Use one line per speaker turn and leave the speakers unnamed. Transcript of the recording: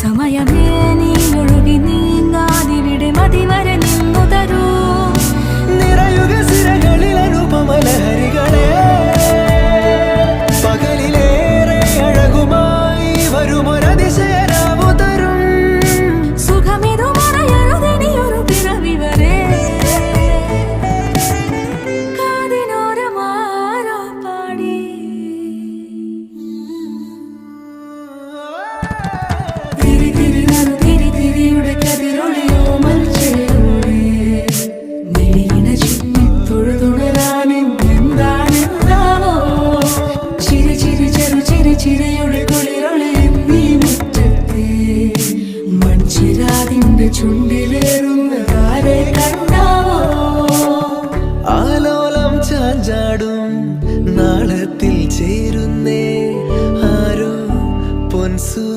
സമയമേ നീ ഒഴുകി നീങ്ങാതിവിടെ മതിവരെ നിന്നു തരൂ
നിറയുക സിരകളിൽ അനുപമലഹരികളെ പകലിലേറെ അഴകുമായി വരുമൊരതിശയരാവു തരും
സുഖമിതു മറയരുതിനിയൊരു പിറവി വരെ കാതിനോരമാരോ പാടി തിരി തിരി തിരിയുടെ കതിർ